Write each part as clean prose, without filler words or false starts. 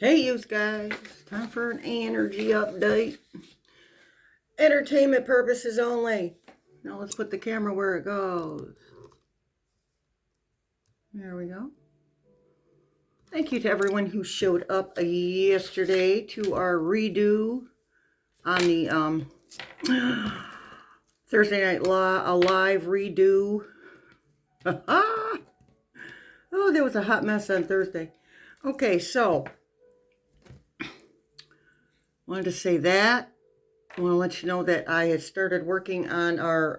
Hey, you guys. Time for an energy update. Entertainment purposes only. Now let's put the camera where it goes. There we go. Thank you to everyone who showed up yesterday to our redo on the Thursday Night Live redo. Oh, there was a hot mess on Thursday. Okay, so wanted to say that. I want to let you know that I had started working on our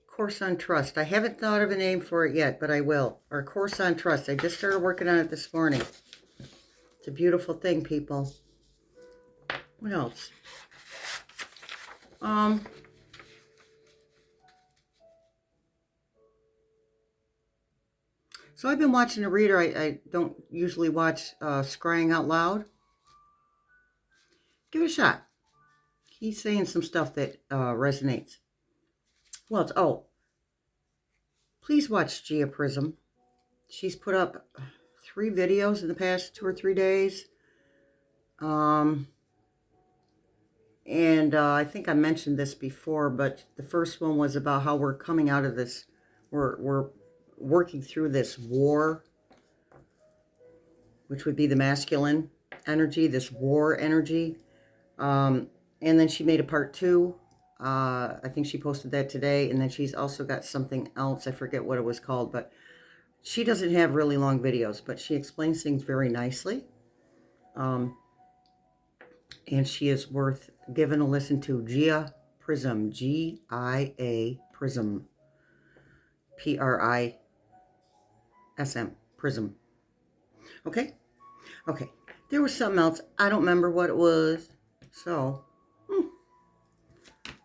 course on trust. I haven't thought of a name for it yet, but I will. Our course on trust. I just started working on it this morning. It's a beautiful thing, people. What else? So I've been watching a reader. I don't usually watch Scrying Out Loud. Give it a shot. He's saying some stuff that resonates. Well, please watch Gia Prism. She's put up 3 videos in the past 2 or 3 days. And I think I mentioned this before, but the first one was about how we're coming out of this. We're working through this war, which would be the masculine energy, this war energy. And then she made a part 2. I think she posted that today. And then she's also got something else. I forget what it was called, but she doesn't have really long videos, but she explains things very nicely. And she is worth giving a listen to. Gia Prism, G-I-A Prism, P-R-I-S-M, Prism. Okay? Okay. There was something else. I don't remember what it was. So,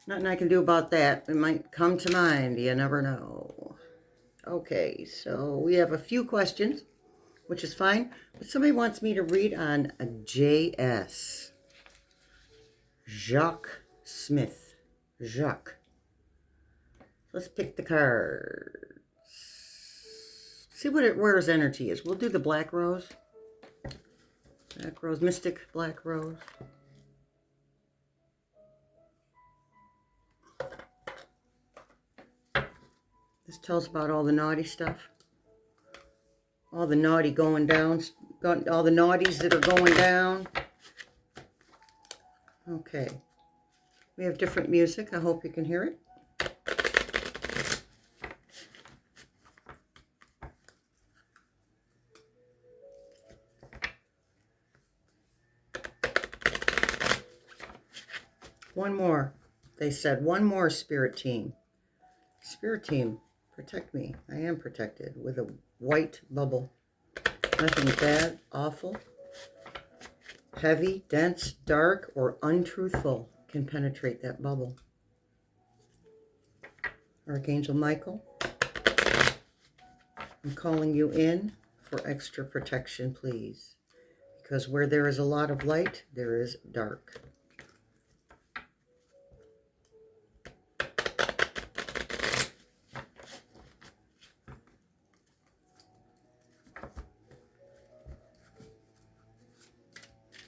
nothing I can do about that. It might come to mind. You never know. Okay, so we have a few questions, which is fine. But somebody wants me to read on a J.S. Jacques Smith. Jacques. Let's pick the cards. See where his energy is. We'll do the Black Rose. Black Rose, Mystic Black Rose. This tells about all the naughty stuff. All the naughty going down. All the naughties that are going down. Okay. We have different music. I hope you can hear it. One more. They said, one more, Spirit Team. Spirit Team, protect me. I am protected with a white bubble. Nothing bad, awful, heavy, dense, dark, or untruthful can penetrate that bubble. Archangel Michael, I'm calling you in for extra protection, please. Because where there is a lot of light, there is dark.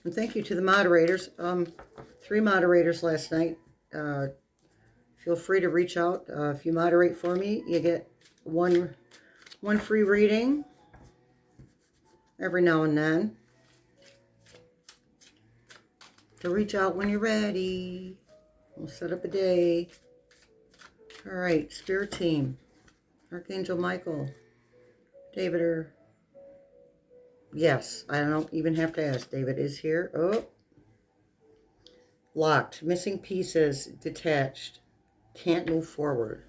And thank you to the moderators. 3 moderators last night. Feel free to reach out. If you moderate for me, you get one free reading every now and then. So reach out when you're ready. We'll set up a day. All right, Spirit Team. Archangel Michael. David or... Yes, I don't even have to ask. David is here. Oh. Locked. Missing pieces. Detached. Can't move forward.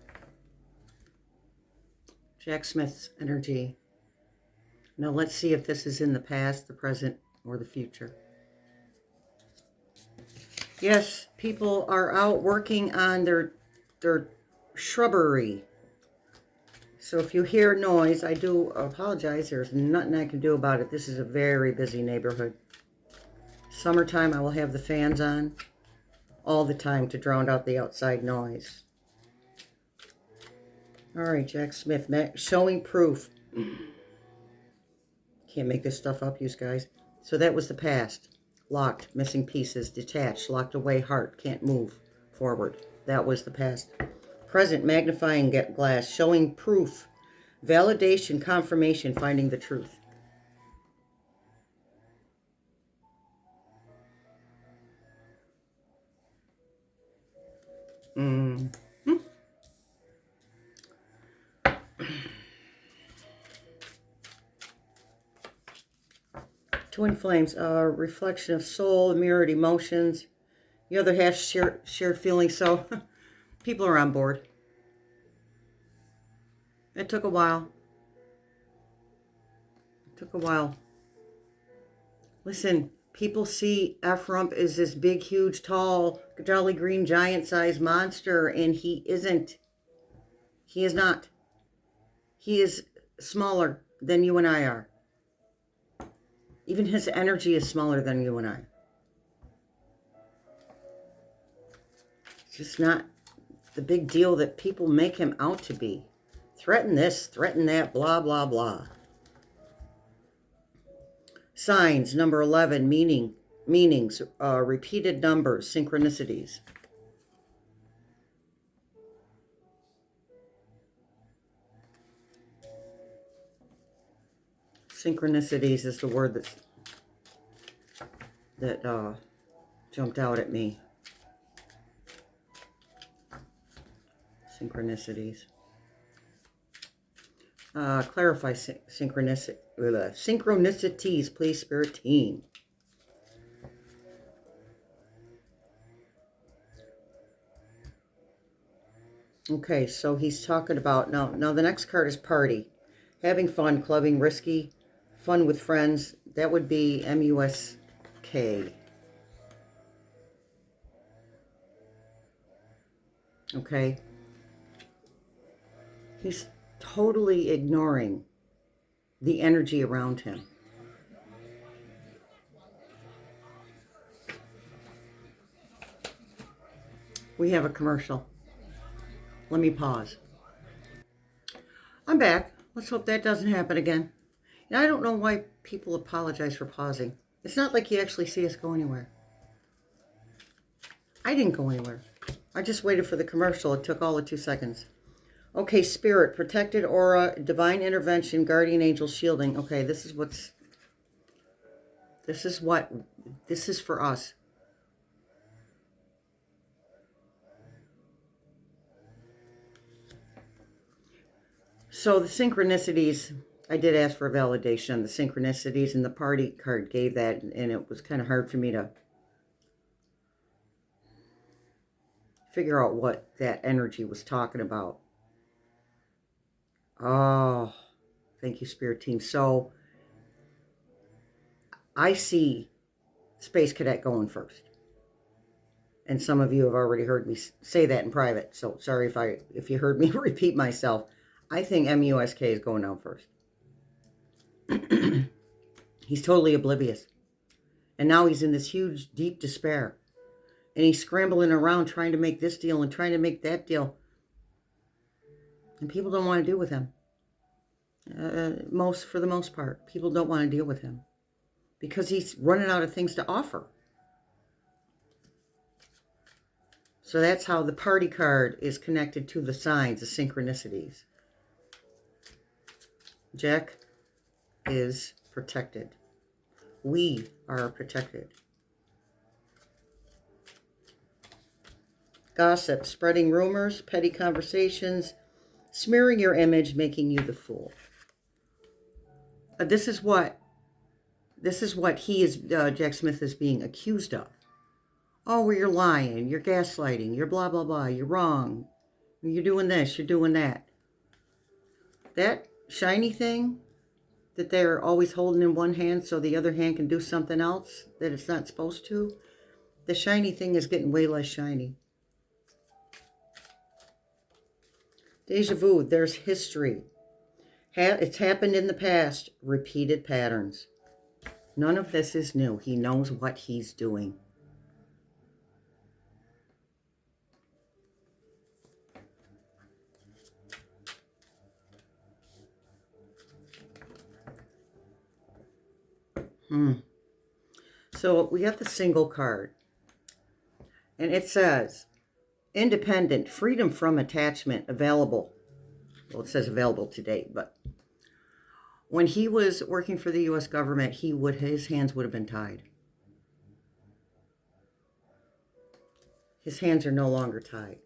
Jack Smith's energy. Now let's see if this is in the past, the present, or the future. Yes, people are out working on their shrubbery. So if you hear noise, I do apologize. There's nothing I can do about it. This is a very busy neighborhood. Summertime, I will have the fans on all the time to drown out the outside noise. All right, Jack Smith, showing proof. Can't make this stuff up, you guys. So that was the past. Locked, missing pieces, detached, locked away, heart, can't move forward. That was the past. Present, magnifying glass, showing proof. Validation, confirmation, finding the truth. Twin flames, reflection of soul, mirrored emotions. The other half, shared feelings. So people are on board. It took a while. It took a while. Listen, people see F-Rump as this big, huge, tall, jolly green, giant-sized monster, and he isn't. He is not. He is smaller than you and I are. Even his energy is smaller than you and I. It's just not the big deal that people make him out to be. Threaten this, threaten that, blah, blah, blah. Signs, number 11, meanings, repeated numbers, synchronicities. Synchronicities is the word that jumped out at me. Synchronicities. Clarify synchronicities, please, Spirit Team. Okay, so he's talking about, now the next card is party. Having fun, clubbing, risky, fun with friends. That would be MUSK. Okay. He's totally ignoring the energy around him. We have a commercial. Let me pause. I'm back. Let's hope that doesn't happen again. And I don't know why people apologize for pausing. It's not like you actually see us go anywhere. I didn't go anywhere. I just waited for the commercial. It took all of 2 seconds. Okay, spirit, protected aura, divine intervention, guardian angel shielding. Okay, this is for us. So the synchronicities, I did ask for a validation. The synchronicities and the party card gave that, and it was kind of hard for me to figure out what that energy was talking about. Oh, thank you, Spirit Team. So I see Space Cadet going first. And some of you have already heard me say that in private. So sorry if you heard me repeat myself. I think MUSK is going down first. He's totally oblivious. And now he's in this huge, deep despair. And he's scrambling around trying to make this deal and trying to make that deal. And people don't want to deal with him. For the most part, people don't want to deal with him. Because he's running out of things to offer. So that's how the party card is connected to the signs, the synchronicities. Jack is protected. We are protected. Gossip, spreading rumors, petty conversations, smearing your image, making you the fool. This is what he is, Jack Smith is being accused of. Oh, well, you're lying, you're gaslighting, you're blah, blah, blah, you're wrong. You're doing this, you're doing that. That shiny thing that they're always holding in one hand so the other hand can do something else that it's not supposed to, the shiny thing is getting way less shiny. Deja vu, there's history. It's happened in the past. Repeated patterns. None of this is new. He knows what he's doing. So we got the single card. And it says, independent, freedom from attachment, available. Well, it says available to date, but when he was working for the U.S. government, his hands would have been tied. His hands are no longer tied.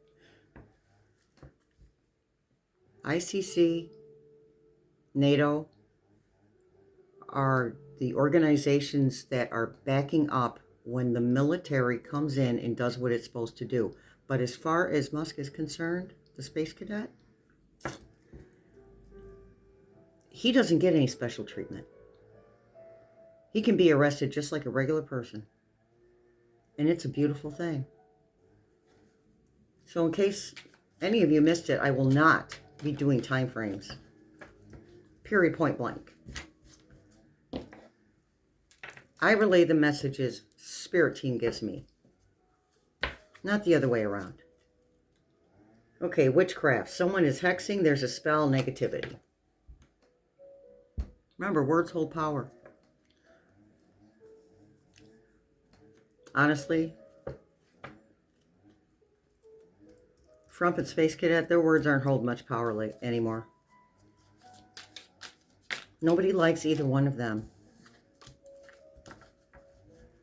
ICC, NATO are the organizations that are backing up when the military comes in and does what it's supposed to do. But as far as Musk is concerned, the space cadet, he doesn't get any special treatment. He can be arrested just like a regular person. And it's a beautiful thing. So in case any of you missed it, I will not be doing time frames. Period, point blank. I relay the messages Spirit Team gives me. Not the other way around. Okay, witchcraft. Someone is hexing. There's a spell, negativity. Remember, words hold power. Honestly, Trump and Space Cadet, their words aren't holding much power anymore. Nobody likes either one of them.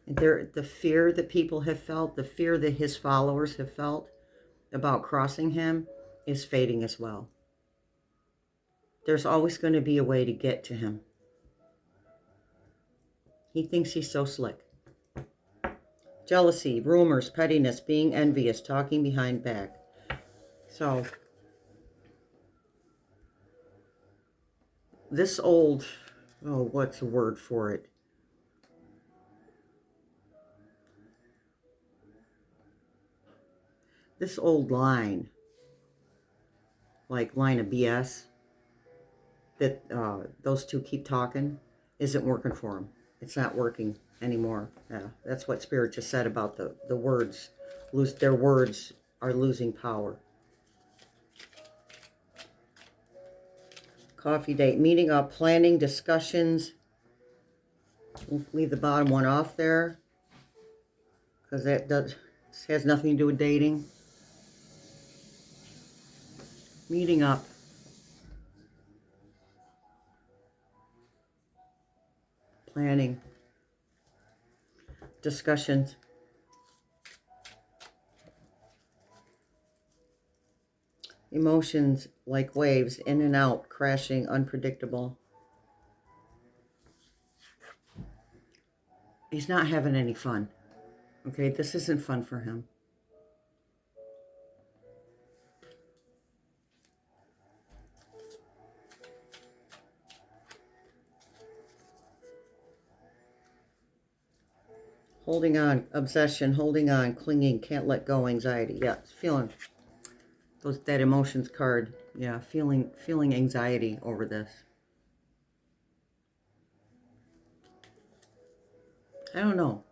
The fear that people have felt, the fear that his followers have felt about crossing him is fading as well. There's always going to be a way to get to him. He thinks he's so slick. Jealousy, rumors, pettiness, being envious, talking behind back. So, this old, what's the word for it? This old line, like line of BS, that those two keep talking, isn't working for them. It's not working anymore. Yeah, that's what Spirit just said about the words. Their words are losing power. Coffee date, meeting up, planning, discussions. We'll leave the bottom one off there because has nothing to do with dating. Meeting up. Planning. Discussions. Emotions like waves, in and out, crashing, unpredictable. He's not having any fun. Okay, this isn't fun for him. Holding on, obsession, holding on, clinging, can't let go, anxiety. Yeah, feeling that emotions card. Yeah, feeling anxiety over this. I don't know.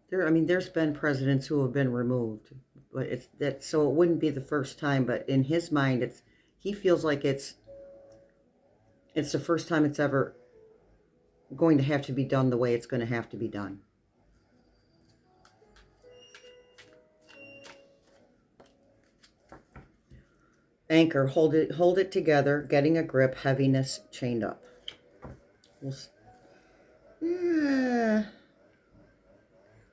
There's been presidents who have been removed, but so it wouldn't be the first time. But in his mind, he feels like it's the first time it's ever going to have to be done the way it's going to have to be done. Anchor, hold it together, getting a grip, heaviness, chained up.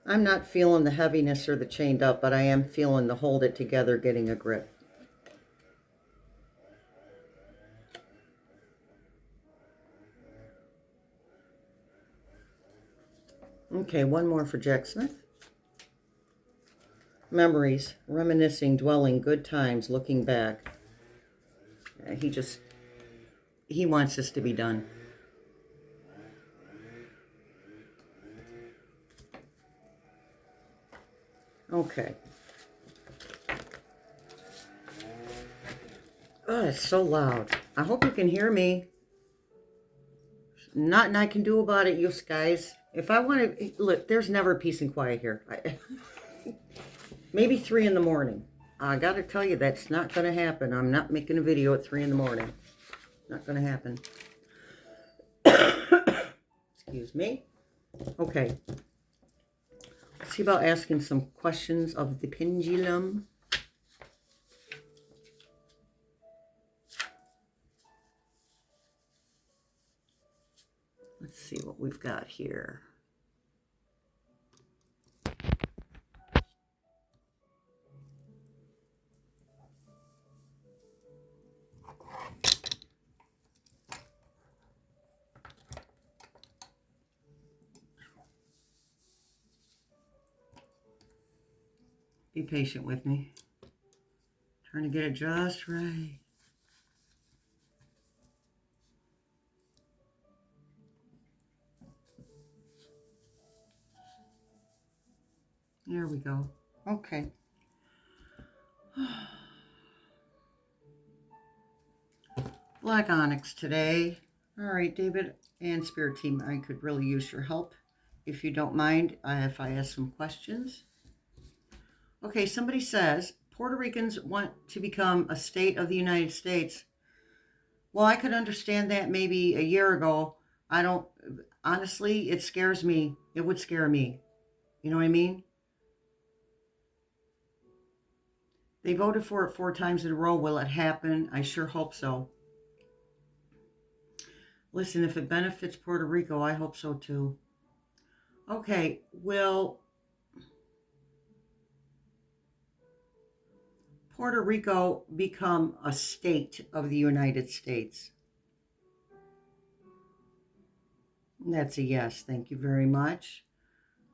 I'm not feeling the heaviness or the chained up, but I am feeling the hold it together, getting a grip. Okay, one more for Jack Smith. Memories, reminiscing, dwelling, good times, looking back. He wants this to be done. Okay. Oh, it's so loud. I hope you can hear me. Nothing I can do about it, you guys. If I want to, look, there's never peace and quiet here. Maybe 3 in the morning. I got to tell you, that's not going to happen. I'm not making a video at 3 in the morning. Not going to happen. Excuse me. Okay. Let's see about asking some questions of the pendulum. Let's see what we've got here. Be patient with me. Trying to get it just right. There we go. Okay. Black onyx today. All right, David and Spirit Team, I could really use your help. If you don't mind, if I ask some questions. Okay, somebody says, Puerto Ricans want to become a state of the United States. Well, I could understand that maybe a year ago. Honestly, it scares me. It would scare me. You know what I mean? They voted for it 4 times in a row. Will it happen? I sure hope so. Listen, if it benefits Puerto Rico, I hope so too. Okay, will Puerto Rico become a state of the United States? That's a yes. Thank you very much.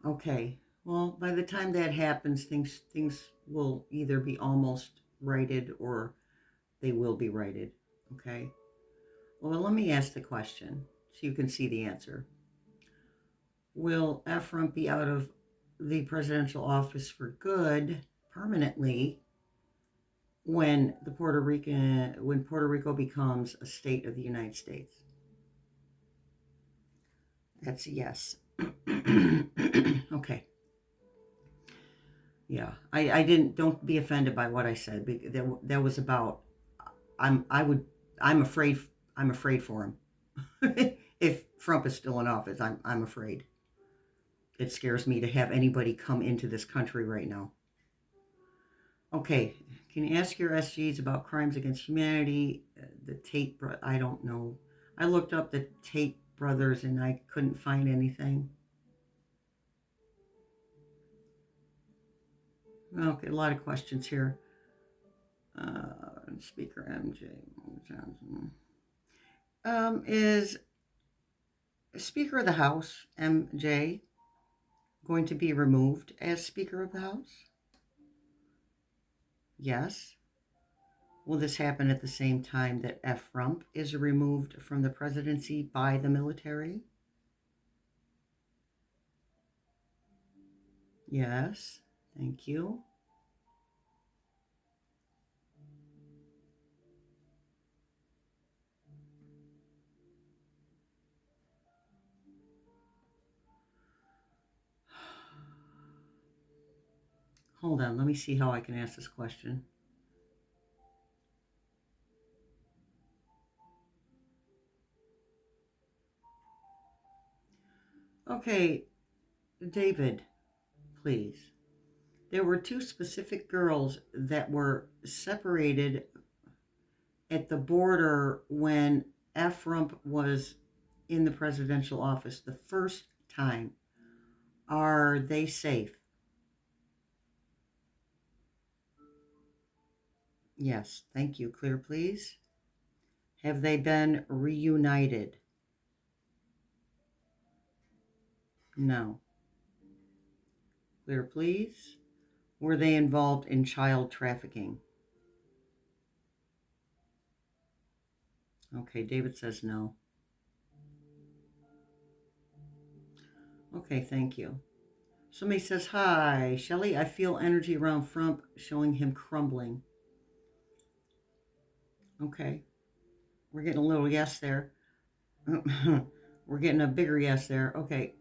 Okay. Well, by the time that happens, things will either be almost righted or they will be righted. Okay. Well, let me ask the question so you can see the answer. Will Ephraim be out of the presidential office for good permanently when Puerto Rico becomes a state of the United States? That's a yes. Okay. Yeah, I didn't. Don't be offended by what I said. That was about. I'm afraid. I'm afraid for him. If Trump is still in office, I'm afraid. It scares me to have anybody come into this country right now. Okay, can you ask your SGs about crimes against humanity? The Tate, I don't know. I looked up the Tate brothers and I couldn't find anything. Okay, a lot of questions here. Speaker MJ Johnson. Is Speaker of the House MJ going to be removed as Speaker of the House? Yes. Will this happen at the same time that F. Rump is removed from the presidency by the military? Yes. Thank you. Hold on, let me see how I can ask this question. Okay, David, please. There were 2 specific girls that were separated at the border when F. Rump was in the presidential office the first time. Are they safe? Yes, thank you. Clear, please. Have they been reunited? No. Clear, please. Were they involved in child trafficking? Okay, David says no. Okay, thank you. Somebody says, hi, Shelley, I feel energy around Frump showing him crumbling. Okay, we're getting a little yes there. We're getting a bigger yes there. Okay.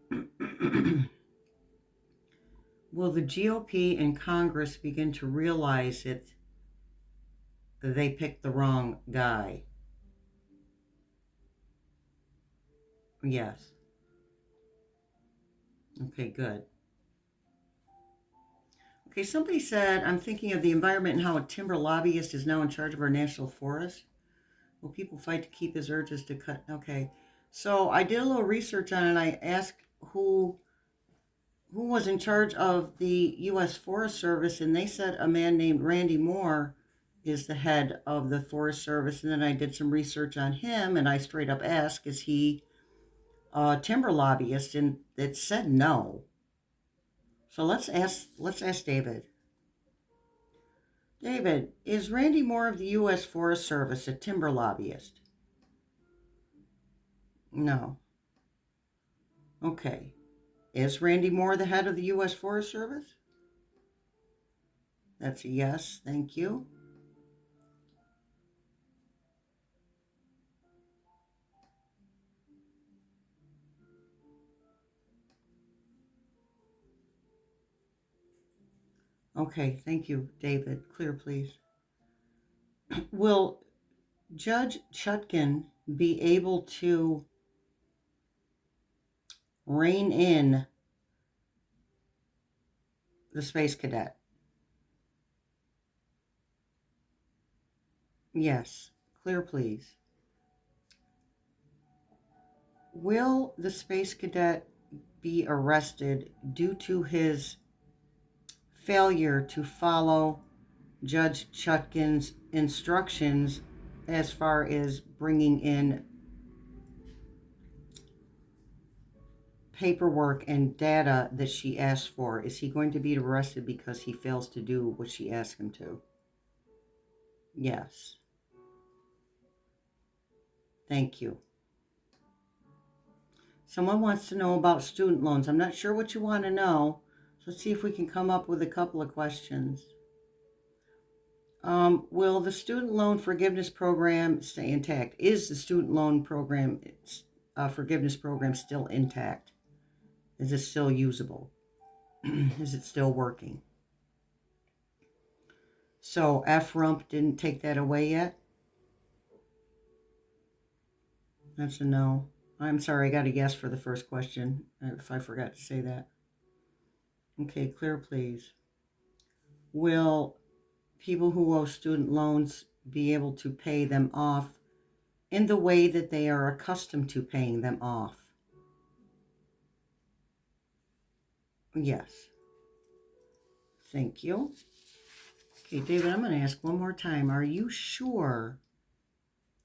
Will the GOP and Congress begin to realize that they picked the wrong guy? Yes. Okay, good. Okay, somebody said, I'm thinking of the environment and how a timber lobbyist is now in charge of our national forest. Will people fight to keep his urges to cut? Okay. So I did a little research on it. I asked who was in charge of the U.S. Forest Service, and they said a man named Randy Moore is the head of the Forest Service. And then I did some research on him, and I straight up asked, is he a timber lobbyist? And it said no. So let's ask David. David, is Randy Moore of the U.S. Forest Service a timber lobbyist? No. Okay. Is Randy Moore the head of the U.S. Forest Service? That's a yes. Thank you. Okay. Thank you, David. Clear, please. Will Judge Chutkin be able to rein in the space cadet? Yes. Clear, please. Will the space cadet be arrested due to his failure to follow Judge Chutkin's instructions as far as bringing in paperwork and data that she asked for? Is he going to be arrested because he fails to do what she asked him to? Yes. Thank you. Someone wants to know about student loans. I'm not sure what you want to know. So let's see if we can come up with a couple of questions. Will the student loan forgiveness program stay intact? Is the student loan program, forgiveness program still intact? Is it still usable? Is it still working? So F-Rump didn't take that away yet? That's a no. I'm sorry, I got a yes for the first question, if I forgot to say that. Okay, clear, please. Will people who owe student loans be able to pay them off in the way that they are accustomed to paying them off? Yes. Thank you. Okay, David, I'm going to ask one more time. Are you sure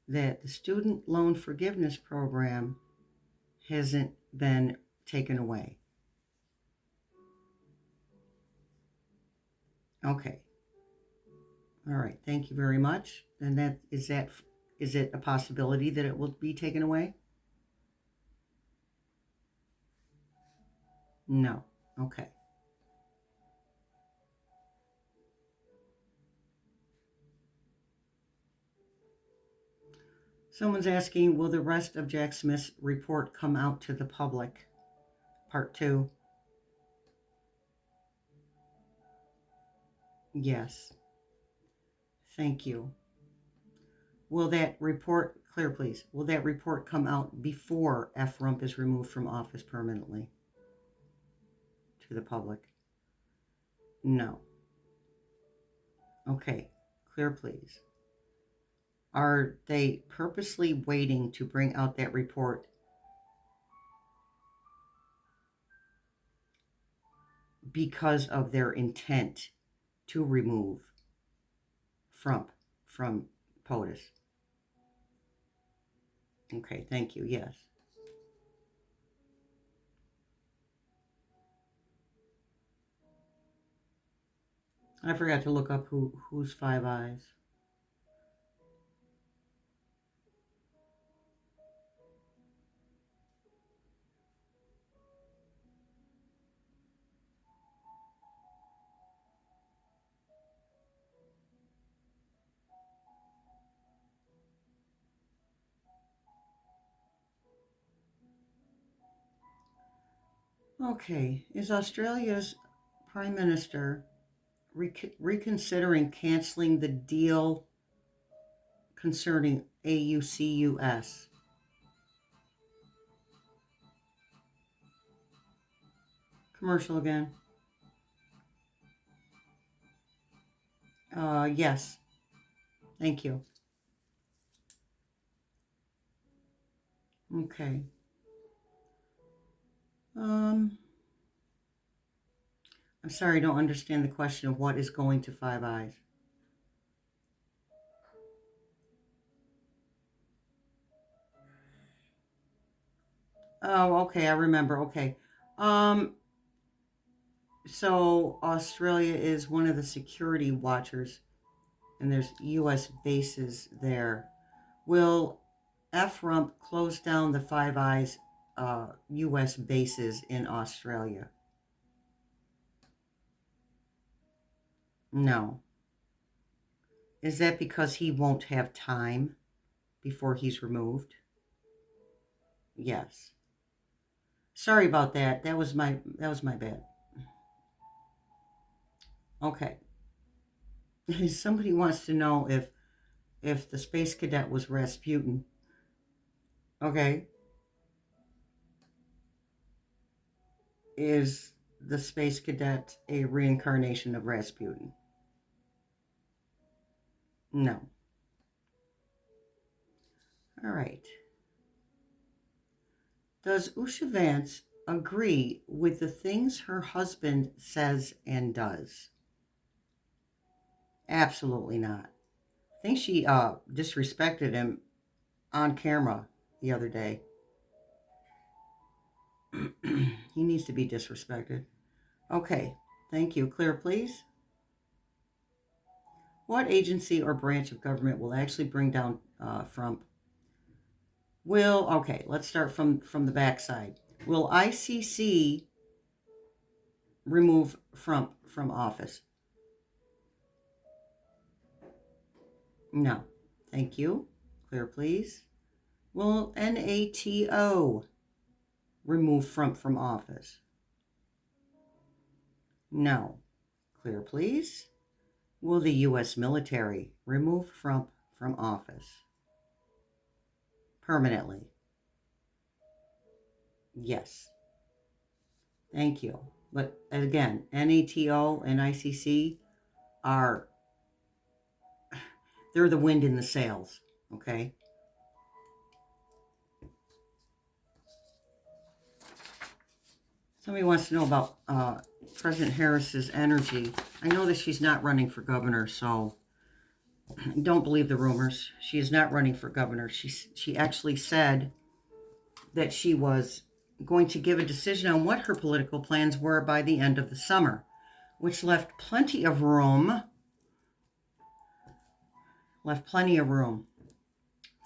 that the student loan forgiveness program hasn't been taken away? Okay. All right. Thank you very much. And is it a possibility that it will be taken away? No. Okay. Someone's asking, will the rest of Jack Smith's report come out to the public? Part 2. Yes. Thank you. Will that report, clear please, will that report come out before F. Rump is removed from office permanently to the public? No. Okay, clear please. Are they purposely waiting to bring out that report because of their intent to remove Frump from POTUS? Okay, thank you, yes. I forgot to look up who's Five Eyes. Okay, is Australia's Prime Minister reconsidering canceling the deal concerning AUCUS? Commercial again. Yes. Thank you. Okay. I'm sorry, I don't understand the question of what is going to Five Eyes. Oh, okay, I remember. Okay. So Australia is one of the security watchers, and there's U.S. bases there. Will FRUMP close down the Five Eyes U.S. bases in Australia? No. Is that because he won't have time before he's removed? Yes. Sorry about that. That was my bad. Okay. Somebody wants to know if the space cadet was Rasputin. Okay. Is the space cadet a reincarnation of Rasputin? No. All right. Does Usha Vance agree with the things her husband says and does? Absolutely not. I think she disrespected him on camera the other day. He needs to be disrespected. Okay, thank you. Clear, please. What agency or branch of government will actually bring down Trump? Okay, let's start from the backside. Will ICC remove Trump from office? No. Thank you. Clear, please. Will NATO remove Trump from office? No. Clear, please. Will the U.S. military remove Trump from office? Permanently? Yes. Thank you. But again, NATO and ICC they're the wind in the sails, okay? Somebody wants to know about President Harris's energy. I know that she's not running for governor, so don't believe the rumors. She is not running for governor. She actually said that she was going to give a decision on what her political plans were by the end of the summer, which left plenty of room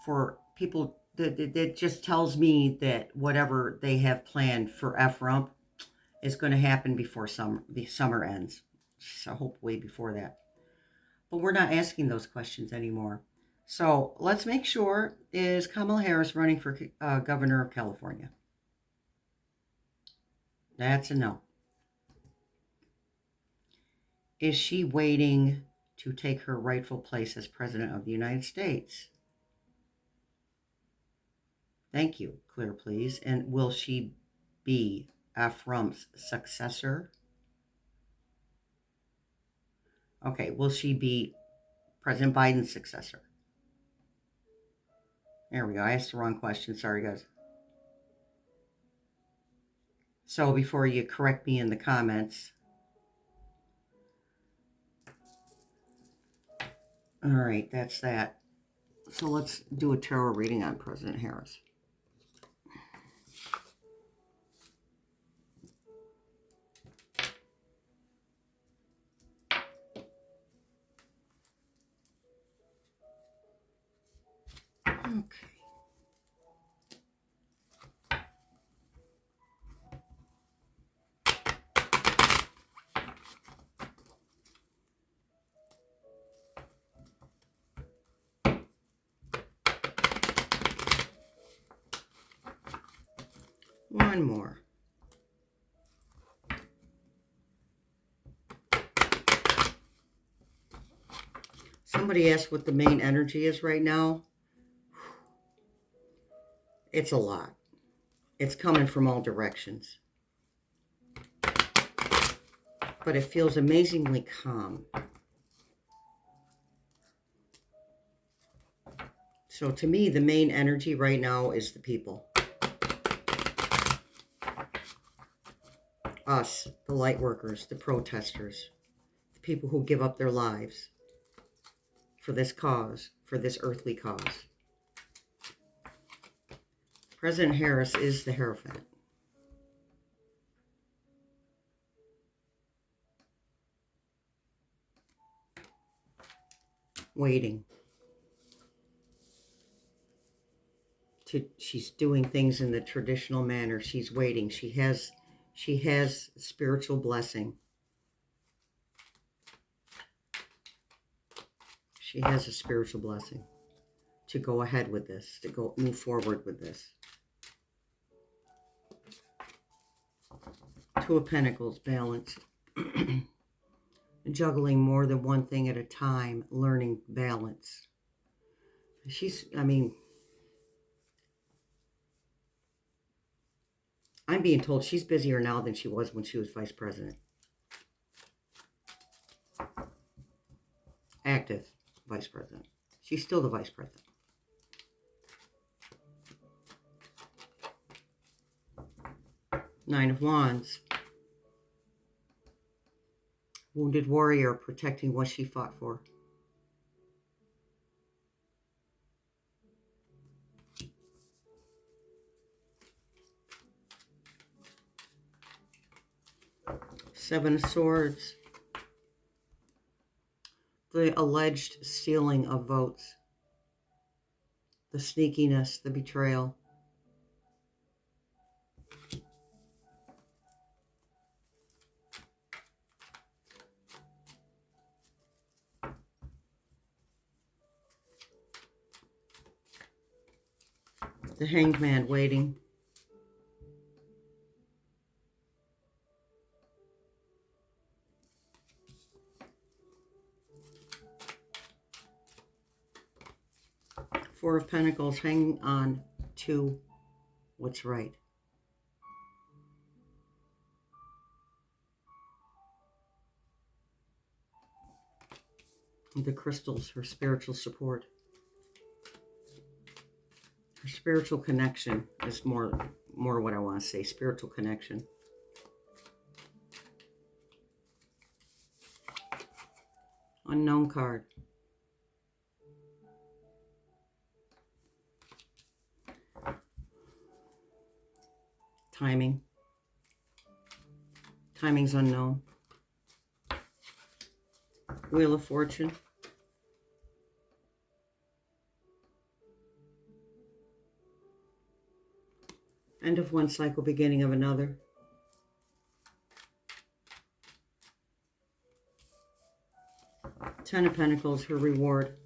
for people. That just tells me that whatever they have planned for FRUMP is going to happen before the summer ends. So hopefully before that. But we're not asking those questions anymore. So let's make sure, is Kamala Harris running for governor of California? That's a no. Is she waiting to take her rightful place as president of the United States? Thank you. Clear, please. And will she be FRUMP's successor? Okay, will she be President Biden's successor? There we go. I asked the wrong question. Sorry, guys. So before you correct me in the comments. All right, that's that. So let's do a tarot reading on President Harris. Okay. One more. Somebody asked what the main energy is right now. It's a lot. It's coming from all directions. but it feels amazingly calm. So to me, the main energy right now is the people. Us, the light workers, the protesters, the people who give up their lives for this cause, for this earthly cause. President Harris is the Hierophant. Waiting. She's doing things in the traditional manner. She's waiting. She has spiritual blessing. She has a spiritual blessing to go ahead with this, to move forward with this. Two of Pentacles, balance. Juggling more than one thing at a time, learning balance. I'm being told she's busier now than she was when she was vice president. Active vice president. She's still the vice president. Nine of Wands. Wounded warrior protecting what she fought for. Seven of Swords. The alleged stealing of votes. The sneakiness, the betrayal. The Hanged Man waiting. Four of Pentacles, hanging on to what's right. The crystals, her spiritual support. Her spiritual connection is more what I want to say, spiritual connection. Unknown card. Timing. Timing's unknown. Wheel of Fortune. End of one cycle, beginning of another. Ten of Pentacles, her reward.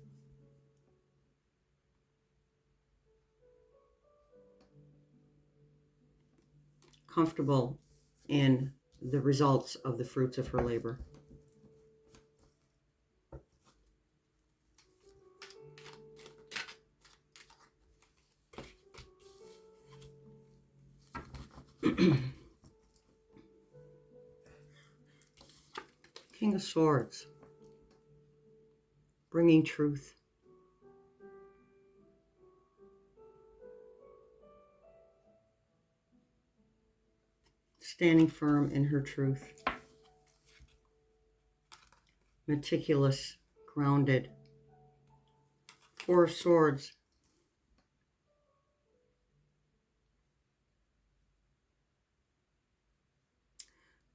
Comfortable in the results of the fruits of her labor. King of Swords. Bringing truth. Standing firm in her truth. Meticulous, grounded. Four of Swords.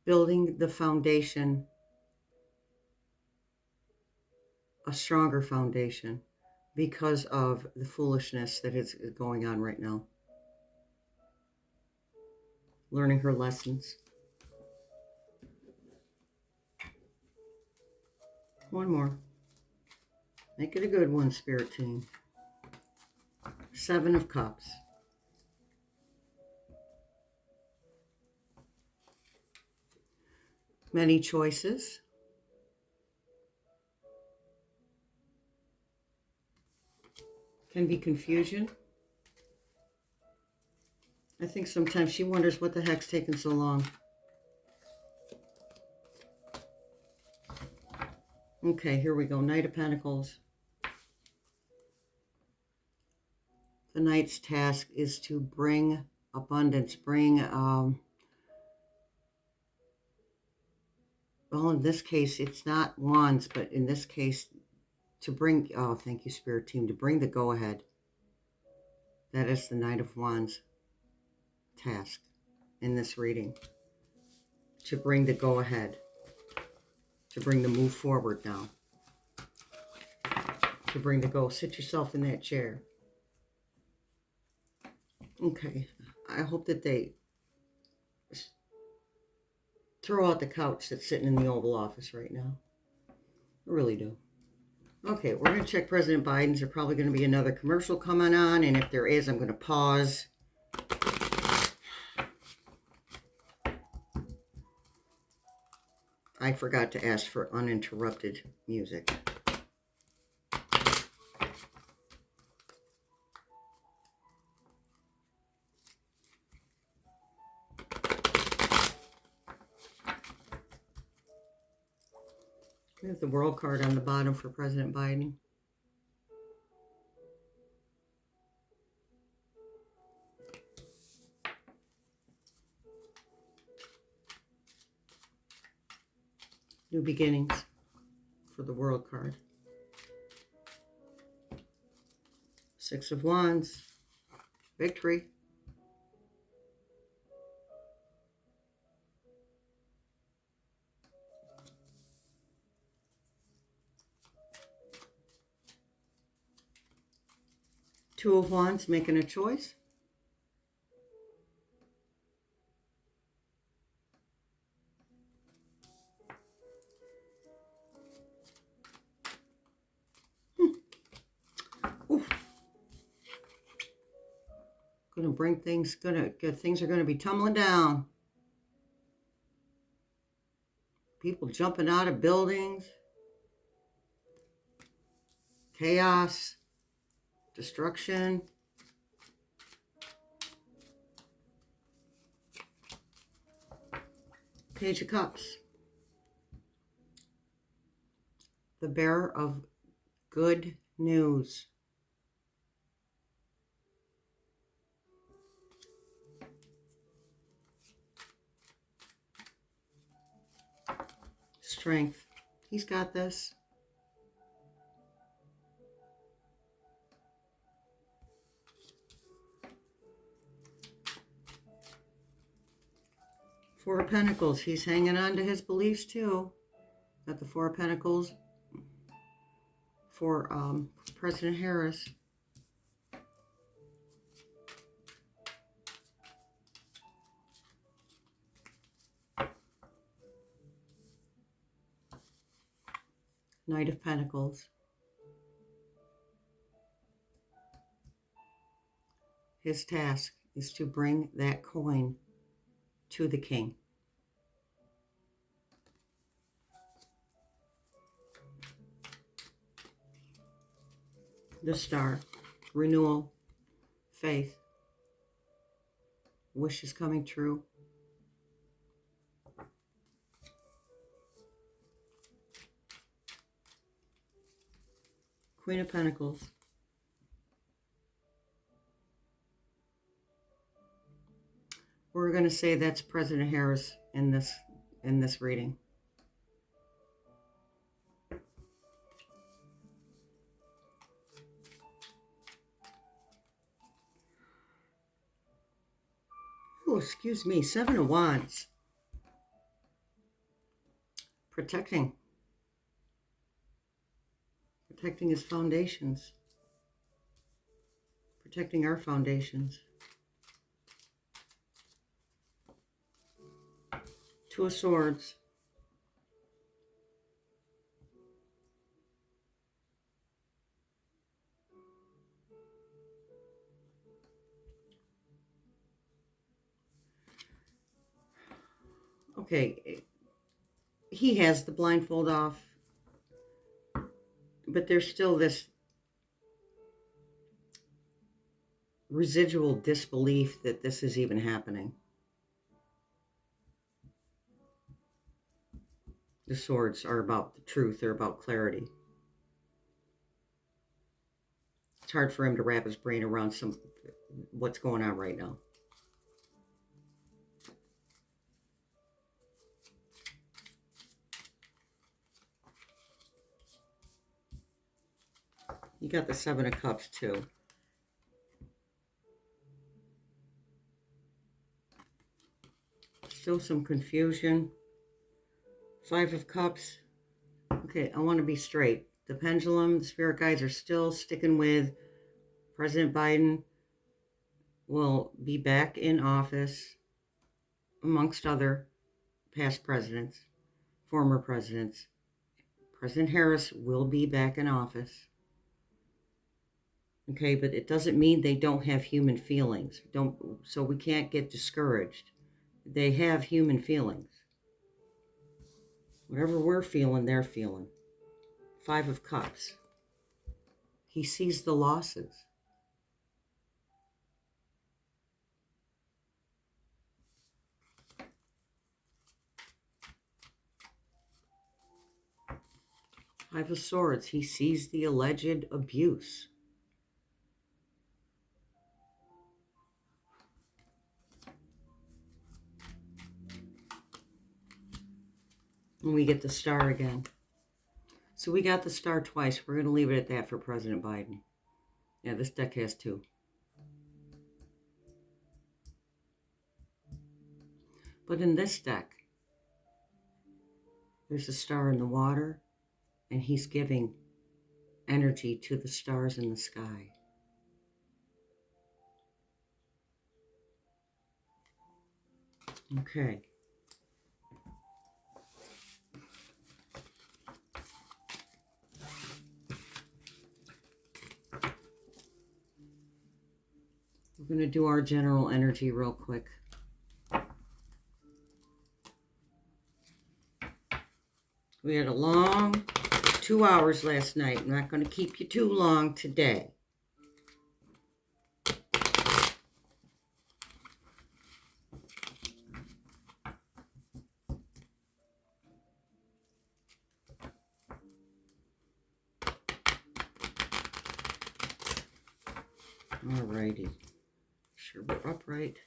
Building the foundation, a stronger foundation, because of the foolishness that is going on right now. Learning her lessons. One more. Make it a good one, Spirit Team. Seven of Cups. Many choices. Can be confusion. I think sometimes she wonders what the heck's taking so long. Okay, here we go. Knight of Pentacles. The Knight's task is to bring abundance, bring, well, in this case, it's not wands, but in this case, to bring, oh, thank you, Spirit Team, to bring the go-ahead. That is the Knight of Wands task in this reading. To bring the go-ahead. To bring the move forward now. To bring the go. Sit yourself in that chair. Okay. I hope that they throw out the couch that's sitting in the Oval Office right now. I really do. Okay, we're going to check President Biden's. There's probably going to be another commercial coming on, and if there is, I'm going to pause. I forgot to ask for uninterrupted music. We have the World card on the bottom for President Biden. New beginnings for the World card. Six of Wands. Victory. Two of Wands, making a choice. Gonna bring things, things are gonna be tumbling down. People jumping out of buildings. Chaos. Destruction. Page of Cups. The bearer of good news. Strength. He's got this. Four of Pentacles. He's hanging on to his beliefs too. Got the Four of Pentacles for President Harris. Knight of Pentacles. His task is to bring that coin to the king. The Star. Renewal. Faith. Wishes coming true. Queen of Pentacles. We're going to say that's President Harris in this reading. Oh, excuse me. Seven of Wands. Protecting his foundations. Protecting our foundations. Two of Swords. Okay, he has the blindfold off, but there's still this residual disbelief that this is even happening. The swords are about the truth. They're about clarity. It's hard for him to wrap his brain around what's going on right now. You got the Seven of Cups, too. Still some confusion. Five of Cups. Okay, I want to be straight. The pendulum, the spirit guides are still sticking with President Biden will be back in office, amongst other past presidents, former presidents. President Harris will be back in office. Okay, but it doesn't mean they don't have human feelings. So we can't get discouraged. They have human feelings. Whatever we're feeling, they're feeling. Five of Cups. He sees the losses. Five of Swords. He sees the alleged abuse. And we get the Star again. So we got the Star twice. We're going to leave it at that for President Biden. Yeah, this deck has two. But in this deck, there's a star in the water, and he's giving energy to the stars in the sky. Okay. We're going to do our general energy real quick. We had a long 2 hours last night. I'm not going to keep you too long today. Alrighty. Sure we're upright.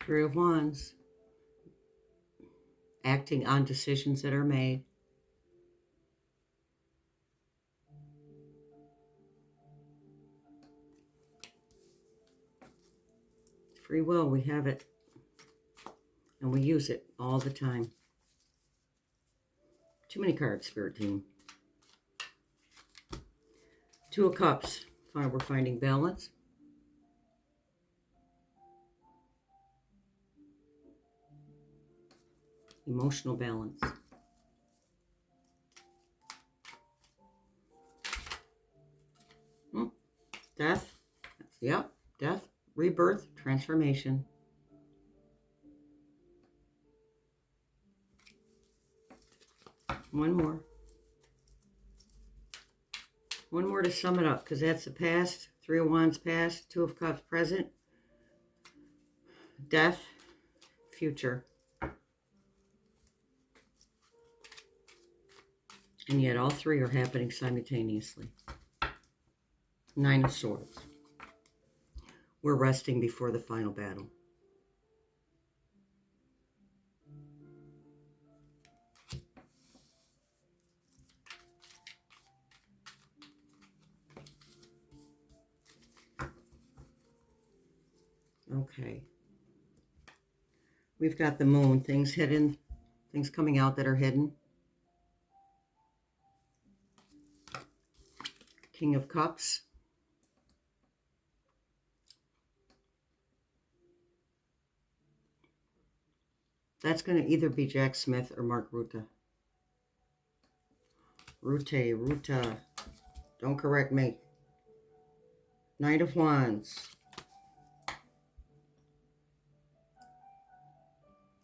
Three of Wands. Acting on decisions that are made. Free will, we have it. And we use it all the time. Too many cards, Spirit Team. Two of Cups. We're finding balance. Emotional balance. Death. Yep. Death, rebirth, transformation. One more. One more to sum it up, because that's the past. Three of Wands past, Two of Cups present. Death, future. And yet all three are happening simultaneously. Nine of Swords. We're resting before the final battle. Okay. We've got the Moon. Things hidden. Things coming out that are hidden. King of Cups. That's going to either be Jack Smith or Mark Rutte. Rutte. Don't correct me. Knight of Wands.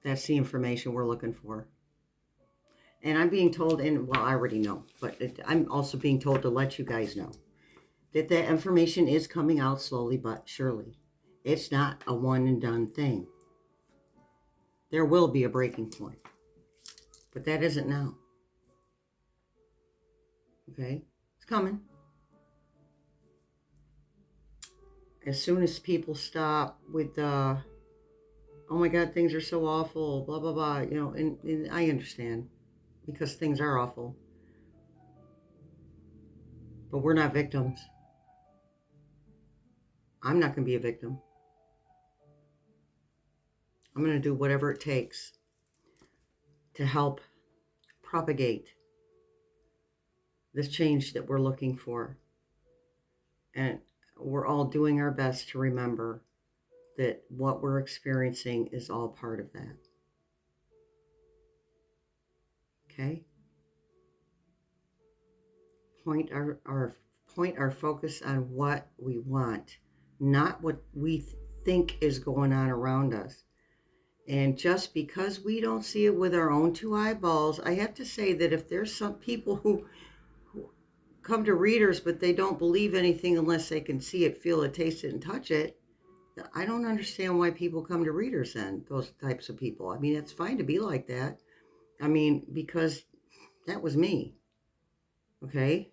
That's the information we're looking for. And I'm being told, well, I already know, but I'm also being told to let you guys know. that information is coming out slowly but surely. It's not a one and done thing. There will be a breaking point, but that isn't now. Okay? It's coming. As soon as people stop with oh my God, things are so awful, blah, blah, blah, you know, and I understand because things are awful. But we're not victims. I'm not going to be a victim. I'm going to do whatever it takes to help propagate this change that we're looking for. And we're all doing our best to remember that what we're experiencing is all part of that. Okay? Point our focus on what we want, not what we think is going on around us. And just because we don't see it with our own two eyeballs, I have to say that if there's some people who come to readers but they don't believe anything unless they can see it, feel it, taste it, and touch it, I don't understand why people come to readers then, those types of people. I mean, it's fine to be like that. I mean, because that was me. Okay?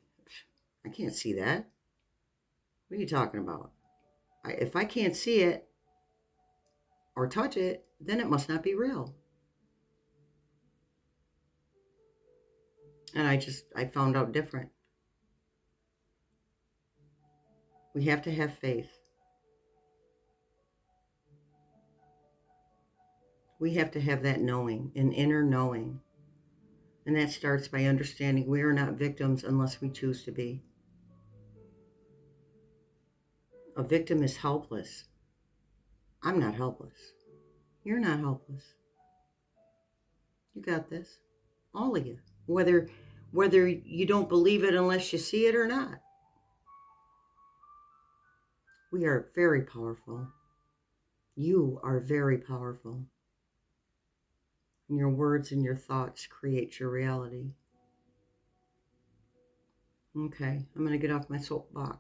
I can't see that. What are you talking about? If I can't see it or touch it, then it must not be real. And I found out different. We have to have faith. We have to have that knowing, an inner knowing. And that starts by understanding we are not victims unless we choose to be. A victim is helpless. I'm not helpless. You're not helpless. You got this. All of you. Whether you don't believe it unless you see it or not. We are very powerful. You are very powerful. And your words and your thoughts create your reality. Okay, I'm going to get off my soapbox.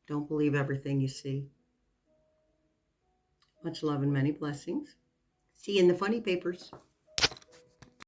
Don't believe everything you see. Much love and many blessings. See you in the funny papers.